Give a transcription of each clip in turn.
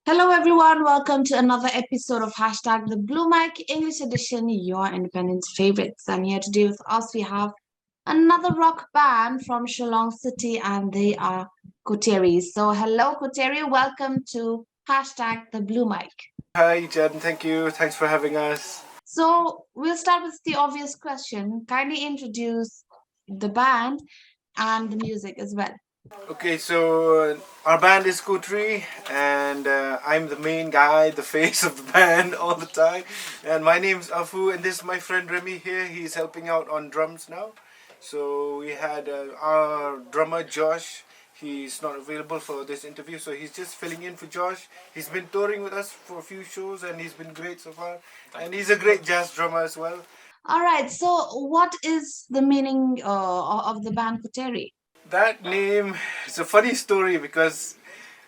Hello, everyone. Welcome to another episode of Hashtag the Blue Mic English Edition, your independent favorites. And here today with us, we have another rock band from Shillong City, and they are Coterie. So, hello, Coterie. Welcome to Hashtag the Blue Mic. Hi, Jen. Thank you. Thanks for having us. So, we'll start with the obvious question. Kindly introduce the band and the music as well. Okay, so our band is Coterie, and I'm the main guy, the face of the band all the time. And my name's Afu, and this is my friend Remy here. He's helping out on drums now. So we had our drummer Josh. He's not available for this interview, so he's just filling in for Josh. He's been touring with us for a few shows, and he's been great so far. And he's a great jazz drummer as well. All right. So, what is the meaning of the band Coterie? That name is a funny story because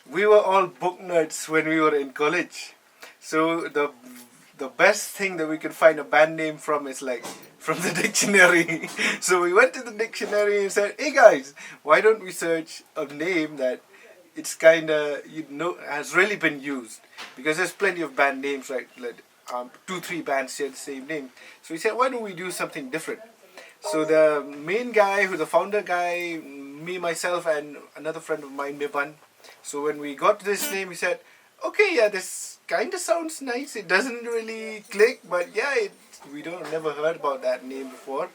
we were all book nerds when we were in college. So the best thing that we could find a band name from is like from the dictionary. So we went to the dictionary and said, "Hey guys, why don't we search a name that it's kind of has really been used because there's plenty of band names like 2-3 bands share the same name. So we said, why don't we do something different? So the main guy, who the founder guy, me, myself, and another friend of mine, Miban. So when we got this name, we said, okay, yeah, this kind of sounds nice. It doesn't really click, but yeah, we don't never heard about that name before.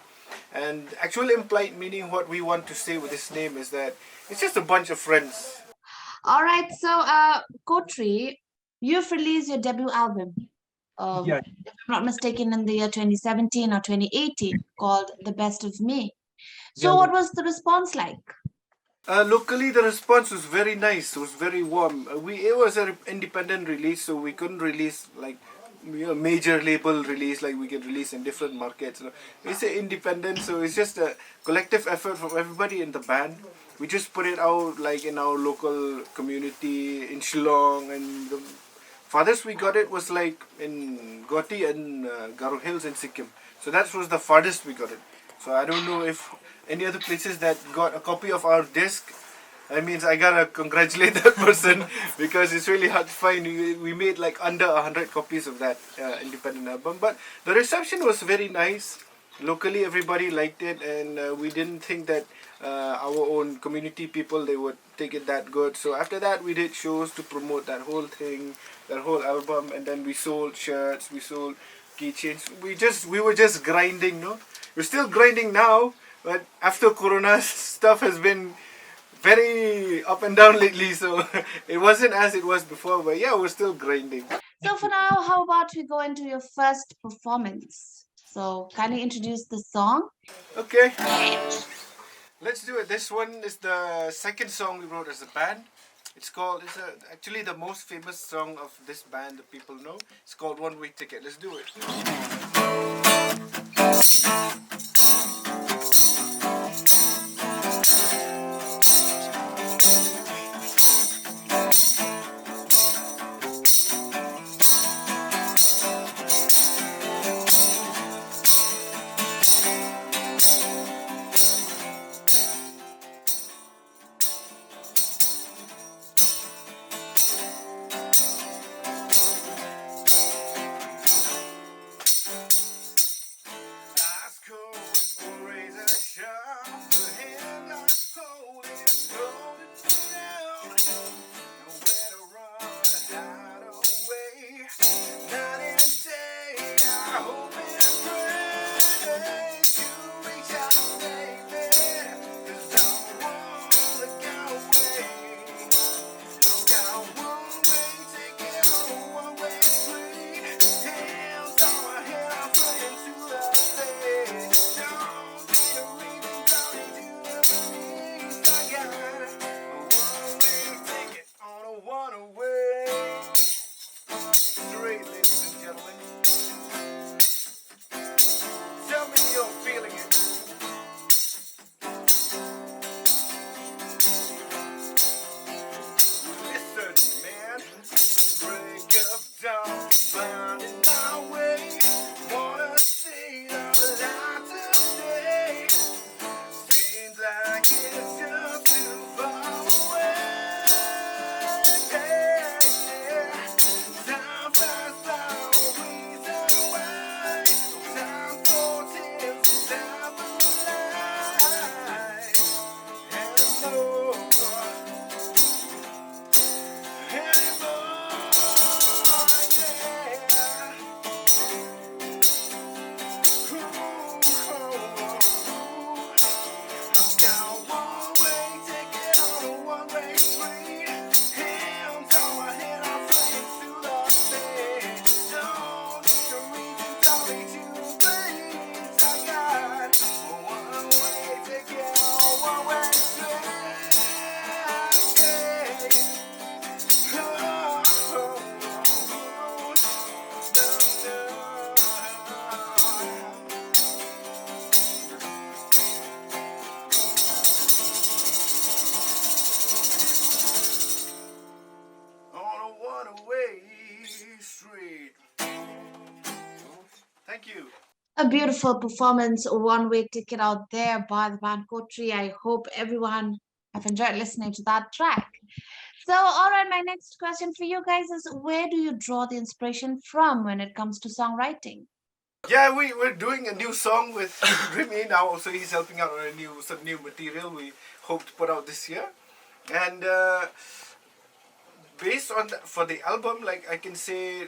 And actual implied meaning, what we want to say with this name is that it's just a bunch of friends. All right, so Kotri, you've released your debut album, Yeah. if I'm not mistaken, in the year 2017 or 2018, called The Best of Me. Yeah. So, what was the response like? Locally, the response was very nice. It was very warm. It was an independent release, so we couldn't release like major label release like we can release in different markets. It's an independent, so it's just a collective effort from everybody in the band. We just put it out like in our local community in Shillong, and the farthest we got it was like in Coterie and Garo Hills in Sikkim. So that was the farthest we got it. So I don't know if any other places that got a copy of our disc. I mean, I gotta congratulate that person because it's really hard to find. We made like under 100 copies of that independent album, but the reception was very nice. Locally, everybody liked it, and we didn't think that our own community people they would take it that good. So after that, we did shows to promote that whole thing, that whole album, and then we sold shirts, we sold keychains. We were just grinding, no. We're still grinding now, but after Corona, stuff has been very up and down lately, so it wasn't as it was before. But yeah, we're still grinding. So, for now, how about we go into your first performance? So, kindly introduce the song. Okay, let's do it. This one is the second song we wrote as a band. Actually the most famous song of this band that people know. It's called One Way Ticket. Let's do it. Ice cold away straight. Thank you. A beautiful performance, a one-way ticket out there by the band Coterie. I hope everyone have enjoyed listening to that track. So, all right, my next question for you guys is where do you draw the inspiration from when it comes to songwriting? Yeah, we're doing a new song with Remy now. Also, he's helping out on some new material we hope to put out this year. And based on for the album, like I can say,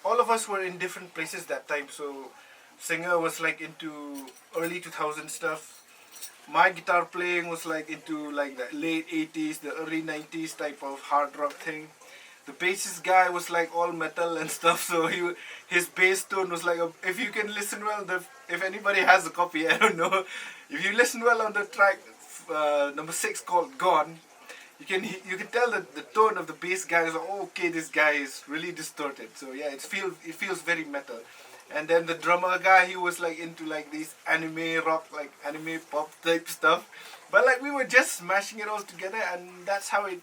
all of us were in different places that time. So, singer was like into early 2000 stuff. My guitar playing was like into like the late 80s, the early 90s type of hard rock thing. The bassist guy was like all metal and stuff, so his bass tone was like, if you can listen well, if anybody has a copy, I don't know, if you listen well on the track number 6 called Gone, you can tell that the tone of the bass guy is like, oh, okay, this guy is really distorted. So yeah, it feels very metal. And then the drummer guy, he was like into like these anime rock, like anime pop type stuff. But like we were just smashing it all together, and that's how it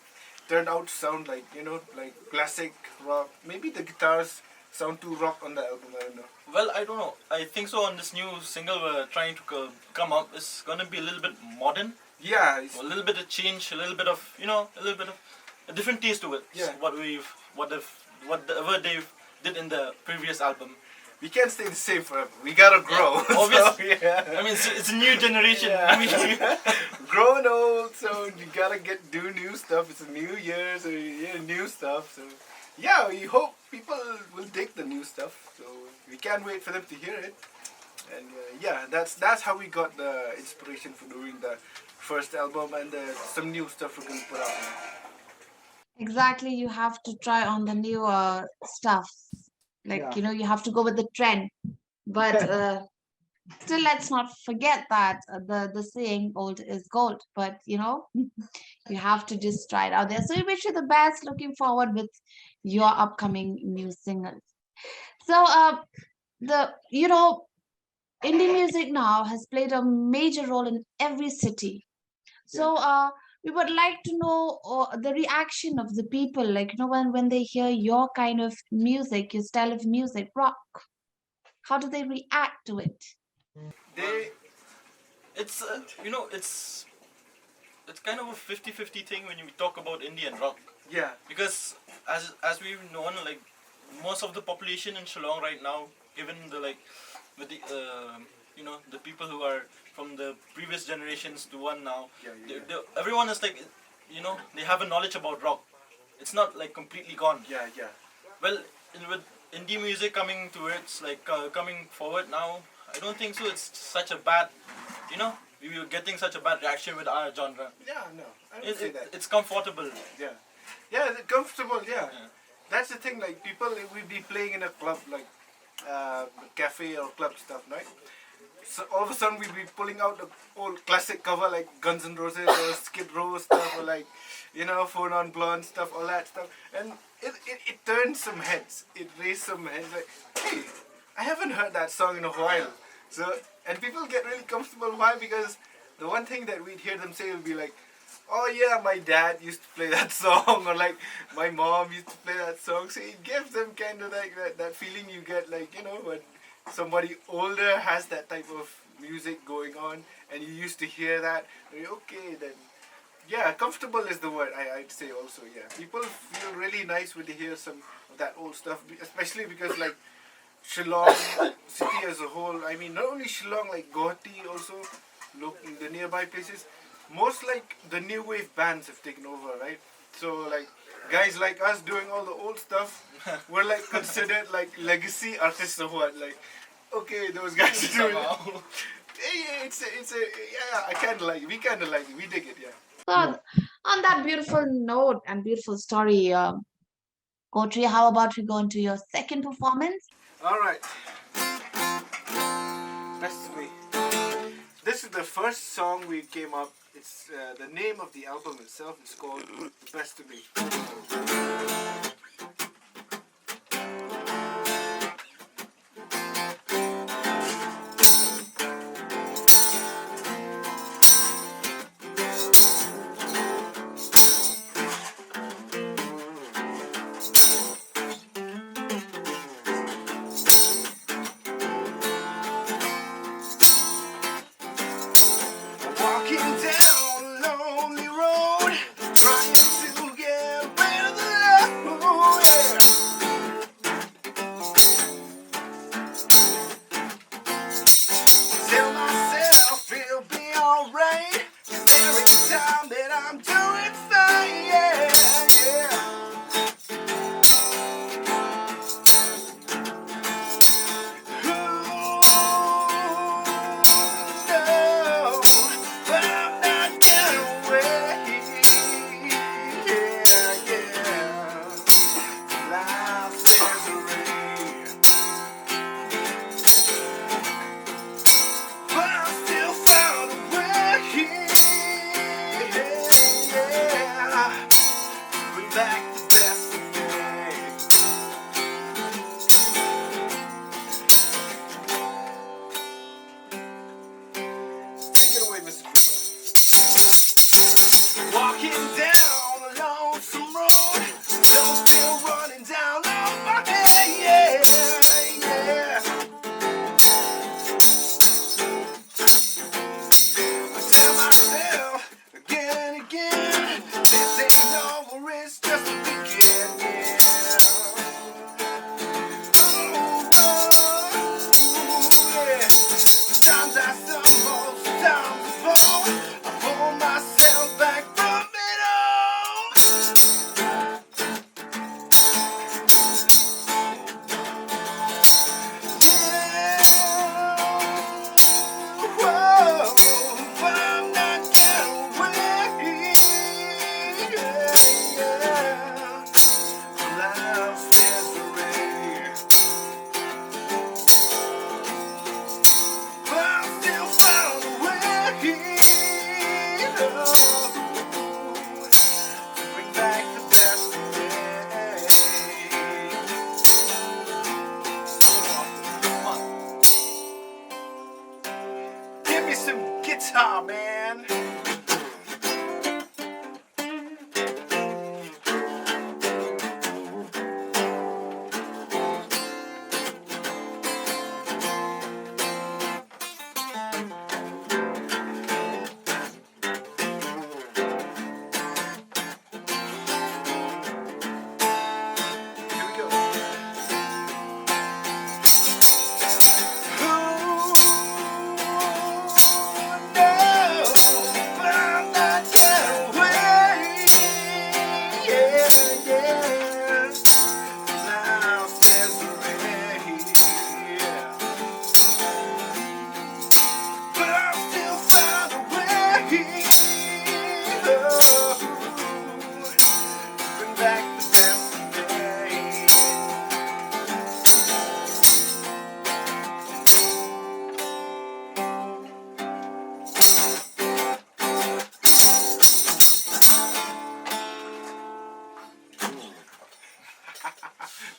turned out to sound like, like classic rock. Maybe the guitars sound too rock on the album, I don't know. Well, I don't know. I think so on this new single we're trying to come up, it's gonna be a little bit modern. Yeah. A little bit of change, a little bit of, a little bit of a different taste to it. Yeah. Whatever they did in the previous album. We can't stay the same forever. We gotta grow. Yeah, obviously. So, yeah. I mean, it's a new generation. Yeah. I mean, grown old, so you gotta do new stuff. It's a new year, so yeah, new stuff. So yeah, we hope people will dig the new stuff. So we can't wait for them to hear it. And yeah, that's how we got the inspiration for doing the first album and some new stuff we're gonna put out now. Exactly, you have to try on the new stuff. Like, Yeah. you have to go with the trend. But still, let's not forget that the saying old is gold. But, you have to just try it out there. So we wish you the best. Looking forward with your upcoming new singles. So indie music now has played a major role in every city. So we would like to know the reaction of the people, like when they hear your kind of music, your style of music, rock. How do they react to it? it's it's kind of a 50-50 thing when you talk about indie and rock. Yeah. Because as we've known, like most of the population in Shillong right now, even the with the the people who are from the previous generations to one now, everyone is like, they have a knowledge about rock. It's not like completely gone. Yeah. Well, with indie music coming towards coming forward now, I don't think so. It's such a bad, we were getting such a bad reaction with our genre. Yeah, no, I don't say that. It's comfortable. Yeah, comfortable. Yeah. That's the thing. Like people, we'd be playing in a club, like cafe or club stuff, right? So all of a sudden we'd be pulling out the old classic cover like Guns N' Roses or Skid Row stuff, or like Phone on Blonde stuff, all that stuff, and it turned some heads. It raised some heads. Like, hey, I haven't heard that song in a while. So and people get really comfortable. Why? Because the one thing that we'd hear them say would be like, oh yeah, my dad used to play that song, or like my mom used to play that song. So it gives them kind of like that feeling you get, like when somebody older has that type of music going on and you used to hear that. Okay, then yeah, comfortable is the word I'd say also. Yeah, people feel really nice when they hear some of that old stuff, especially because like Shillong city as a whole, I mean not only Shillong, like Coterie also, the nearby places, most like the new wave bands have taken over, right? So like guys like us doing all the old stuff, we're like considered like legacy artists or what? Like, okay, those guys are doing it. I kind of like it. We kind of like it. We dig it, yeah. So on that beautiful note and beautiful story, Coterie, how about we go into your second performance? All right. Best of Me. This is the first song we came up. It's the name of the album itself is called The Best of Me.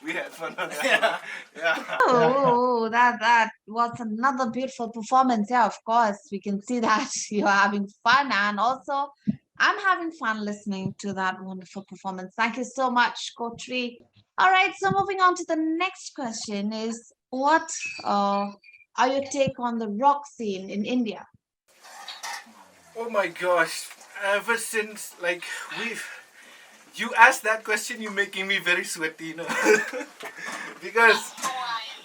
We had fun on that. Yeah. Oh, that was another beautiful performance. Yeah, of course, we can see that you're having fun, and also I'm having fun listening to that wonderful performance. Thank you so much, Coterie. All right, so moving on to the next question is, what are your take on the rock scene in India? Oh my gosh. Ever since we've you asked that question, you're making me very sweaty, because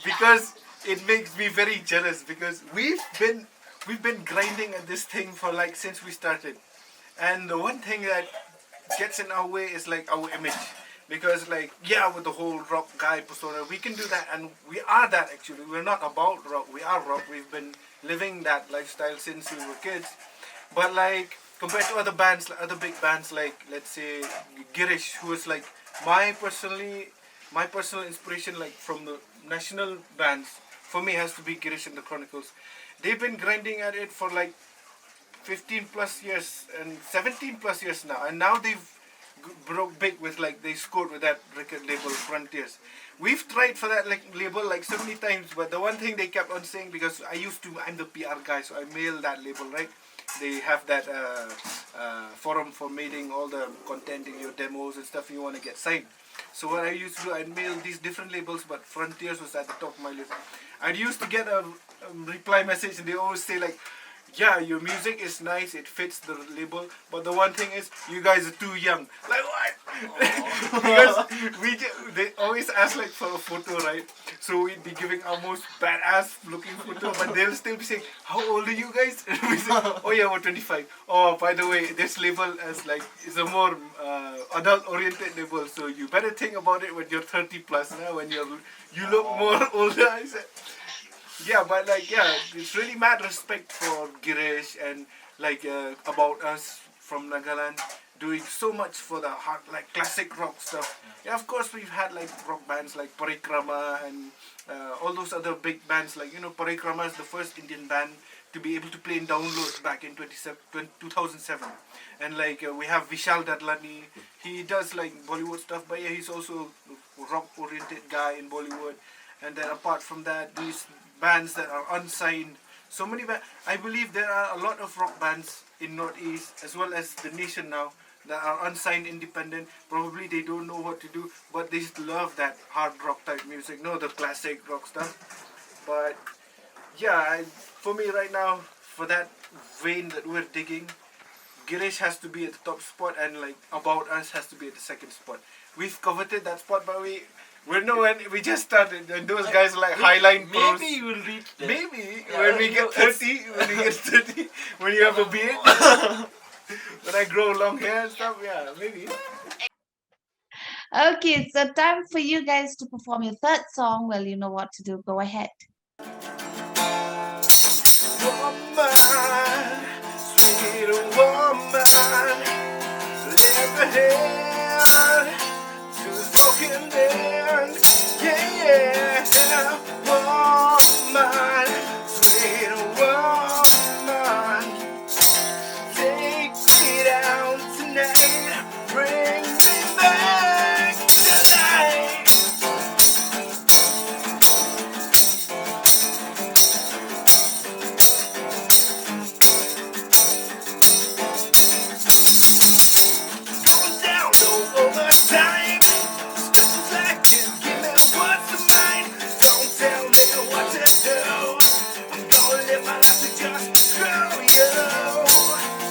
because it makes me very jealous because we've been grinding at this thing for like since we started, and the one thing that gets in our way is like our image, because like yeah, with the whole rock guy persona we can do that, and we are that. Actually, we're not about rock, we are rock. We've been living that lifestyle since we were kids. But like compared to other bands, like other big bands, like let's say Girish, who is like my personally my personal inspiration, like from the national bands, for me has to be Girish and the Chronicles. They've been grinding at it for like 15 plus years and 17 plus years now, and now they've broke big with like they scored with that record label Frontiers. We've tried for that like label like so many times, but the one thing they kept on saying, because I'm the PR guy, so I mail that label, right? They have that forum for mailing all the content in your demos and stuff you want to get signed. So what I used to do, I'd mail these different labels, but Frontiers was at the top of my list. I used to get a reply message, and they always say like, yeah, your music is nice, it fits the label, but the one thing is you guys are too young. Like what? Because they always ask like for a photo, right? So we'd be giving our most badass looking photo, but they'll still be saying, how old are you guys? And we say, oh yeah, we're 25. Oh, by the way, this label is a more adult oriented label, so you better think about it when you're 30 plus now, when you look more older. I said, yeah, but like yeah, it's really mad respect for Girish and like About Us from Nagaland doing so much for the hard like classic rock stuff. Yeah, of course we've had like rock bands like Parikrama and all those other big bands, like Parikrama is the first Indian band to be able to play in downloads back in 2007, and like we have Vishal Dadlani. He does like Bollywood stuff, but yeah, he's also a rock oriented guy in Bollywood. And then apart from that, these bands that are unsigned, so many I believe there are a lot of rock bands in Northeast as well as the nation now that are unsigned independent. Probably they don't know what to do, but they love that hard rock type music, the classic rock stuff. But yeah, for me right now, for that vein that we're digging, Girish has to be at the top spot, and like About Us has to be at the second spot. We've coveted that spot, but we're nowhere. We just started, and those guys are like highline pros. Maybe you will reach there. Maybe when we get 30, when you have a beard, when I grow long hair and stuff, yeah, maybe. Okay, so time for you guys to perform your third song. Well, you know what to do. Go ahead. Woman, sweet woman, lift a hand to the broken man. Yeah, woman, sweet woman, take me down tonight, bring me back to life. Going down, no overtime. Step back and give me what's mine. Don't tell me what to do. I'm gonna live my life to just grow you.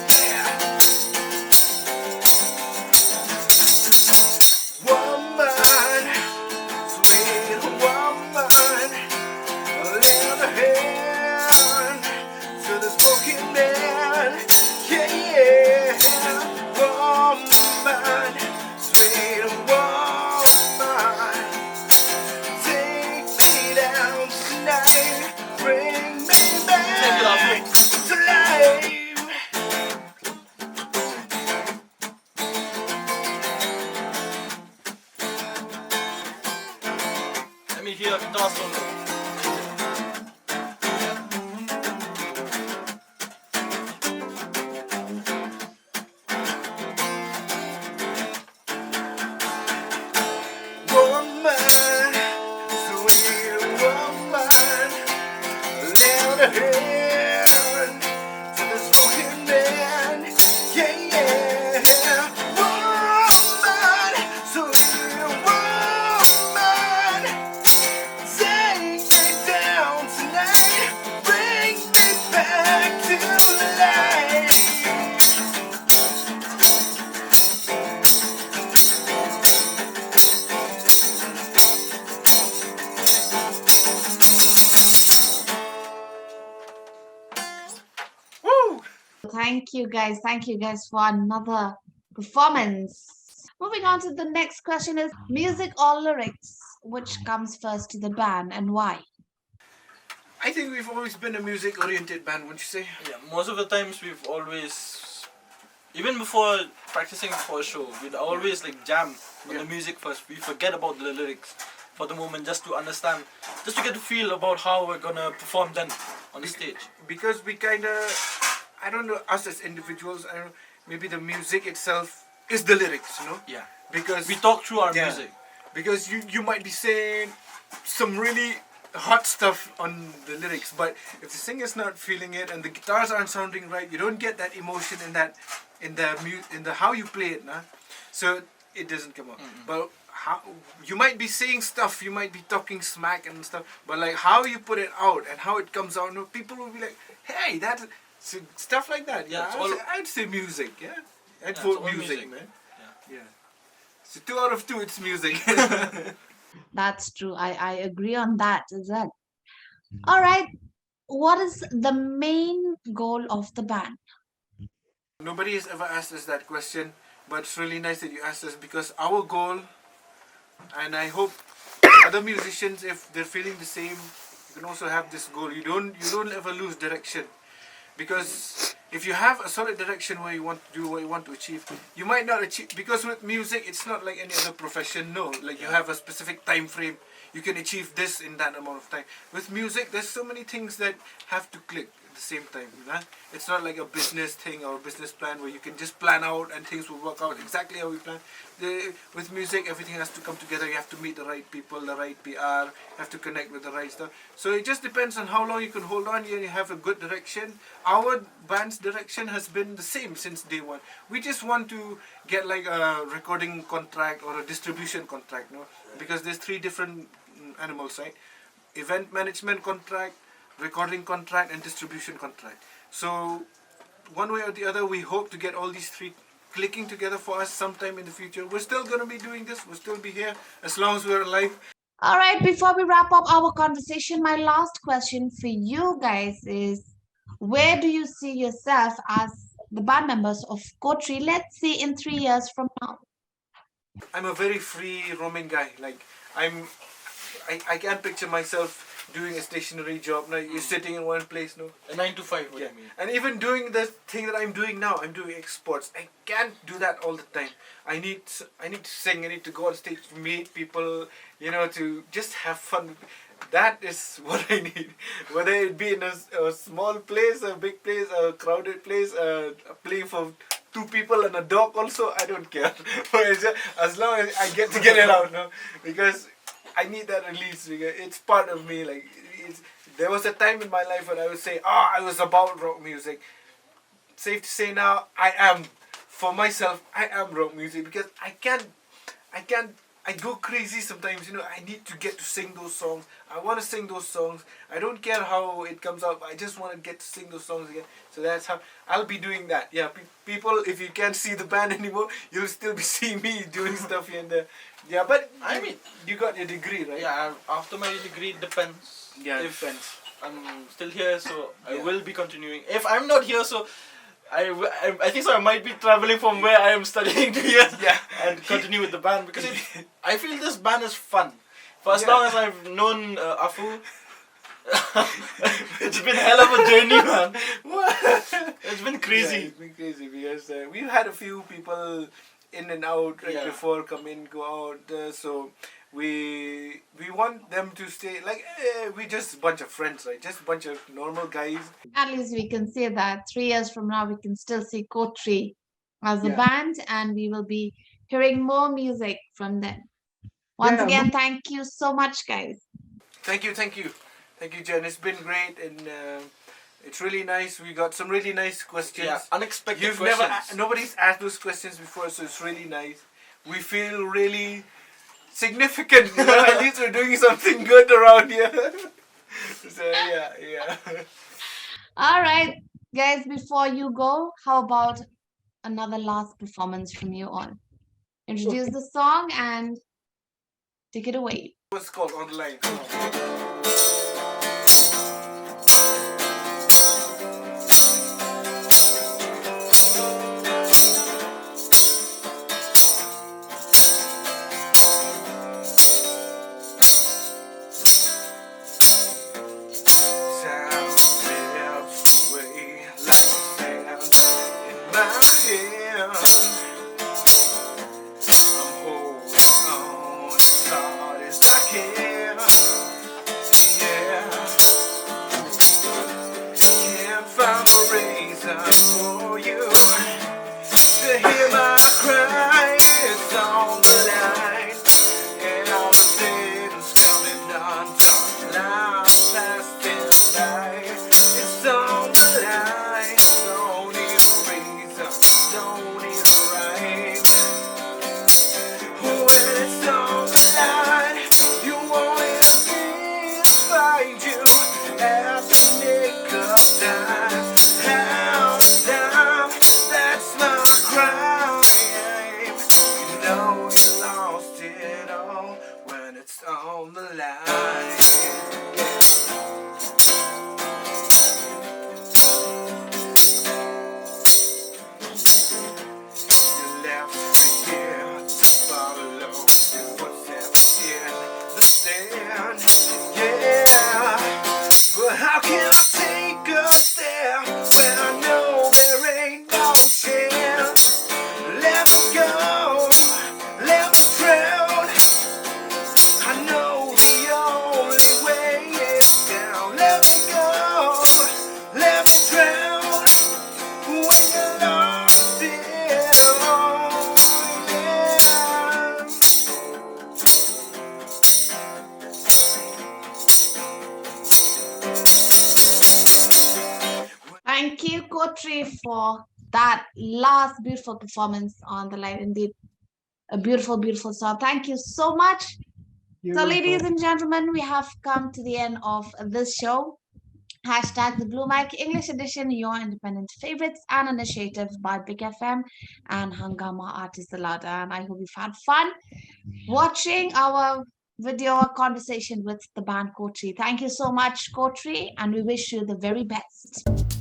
Yeah. Woman, sweet woman, lend a hand to this broken man. Yeah, woman, sweet woman, take me down tonight, bring me back to life. Let me hear a guitar solo. Woman, Thank you guys. Thank you guys for another performance. Moving on to the next question is music or lyrics? Which comes first to the band and why? I think we've always been a music-oriented band, wouldn't you say? Yeah, most of the times we've always, even before practicing before a show, we'd always like jam on the music first. We forget about the lyrics for the moment just to understand, just to get a feel about how we're gonna perform then on the stage. Because we kind of, I don't know, us as individuals, I don't know, maybe the music itself is the lyrics, you know? Yeah. Because We talk through our music. Because you might be saying some really hot stuff on the lyrics, but if the singer's not feeling it and the guitars aren't sounding right, you don't get that emotion in the how you play it, nah? So it doesn't come out. But how you might be saying stuff, you might be talking smack and stuff, but like how you put it out and how it comes out, people will be like, hey, that's so stuff like that. Yeah, I'd say music. Yeah, I'd it's vote all music, man. Yeah. Yeah. So 2 out of 2, it's music. That's true. I agree on that as well. All right. What is the main goal of the band? Nobody has ever asked us that question, but it's really nice that you asked us because our goal, and I hope other musicians, if they're feeling the same, you can also have this goal. You don't ever lose direction, because if you have a solid direction where you want to do what you want to achieve, you might not achieve, because with music it's not like any other profession. No, like you have a specific time frame. You can achieve this in that amount of time. With music, there's so many things that have to click at the same time. You know? It's not like a business thing or a business plan where you can just plan out and things will work out exactly how we plan. With music, everything has to come together. You have to meet the right people, the right PR, have to connect with the right stuff. So it just depends on how long you can hold on and you have a good direction. Our band's direction has been the same since day one. We just want to get like a recording contract or a distribution contract, no? Because there's 3 different animals, right? Event management contract, recording contract, and distribution contract. So one way or the other, we hope to get all these 3 clicking together for us sometime in the future. We're still going to be doing this. We'll still be here as long as we're alive. All right. Before we wrap up our conversation, my last question for you guys is, where do you see yourself as the band members of Coterie, let's say in 3 years from now? I'm a very free roaming guy. Like I can't picture myself doing a stationary job. Like you're sitting in one place, no. A 9 to 5, what do you mean? And even doing the thing that I'm doing now, I'm doing exports. I can't do that all the time. I need to sing. I need to go on stage to meet people. You know, to just have fun. That is what I need. Whether it be in a small place, a big place, a crowded place, a play for 2 people and a dog also, I don't care. As long as I get to get it out, no? Because I need that release, because it's part of me. Like there was a time in my life when I would say, I was about rock music. Safe to say now, I am. For myself, I am rock music, because I go crazy sometimes, you know. I need to get to sing those songs. I want to sing those songs. I don't care how it comes out. I just want to get to sing those songs again. So that's how I'll be doing that. Yeah, people, if you can't see the band anymore, you'll still be seeing me doing stuff here and there. Yeah, but I mean, you got your degree, right? Yeah, after my degree, it depends. Yeah, it if depends. I'm still here, so I will be continuing. If I'm not here, so I think so. I might be traveling from where I am studying to here, and continue with the band, because I feel this band is fun. For as long as I've known Afu, it's been hell of a journey, man. It's been crazy. Yeah, it's been crazy because we've had a few people in and out before, come in, go out. So we want them to stay like we just a bunch of friends, right? Just a bunch of normal guys. At least we can say that 3 years from now, we can still see Coterie as a band, and we will be hearing more music from them. Once again, thank you so much, guys. Thank you, Jen. It's been great, and it's really nice. We got some really nice questions. Yeah, unexpected questions. Nobody's asked those questions before, so it's really nice. We feel really significant. You know, at least we're doing something good around here. So yeah. All right, guys, before you go, how about another last performance from you all? Introduce the song and take it away. What's called online? lives on the line. You left me here to follow your footsteps in the sand. Yeah, but how can I take us there when I know there ain't no chance? Let me go, let me drown. I know the only way is down. Let me go, let me drown. When you're lost in Thank you, Coterie, for that last beautiful performance on the live. Indeed, a beautiful, beautiful song. Thank you so much. So, ladies and gentlemen, we have come to the end of this show. Hashtag the Blue Mic English Edition, your independent favorites, an initiative by Big FM and Hangama Artist Aloud. And I hope you've had fun watching our video conversation with the band Coterie. Thank you so much, Coterie, and we wish you the very best.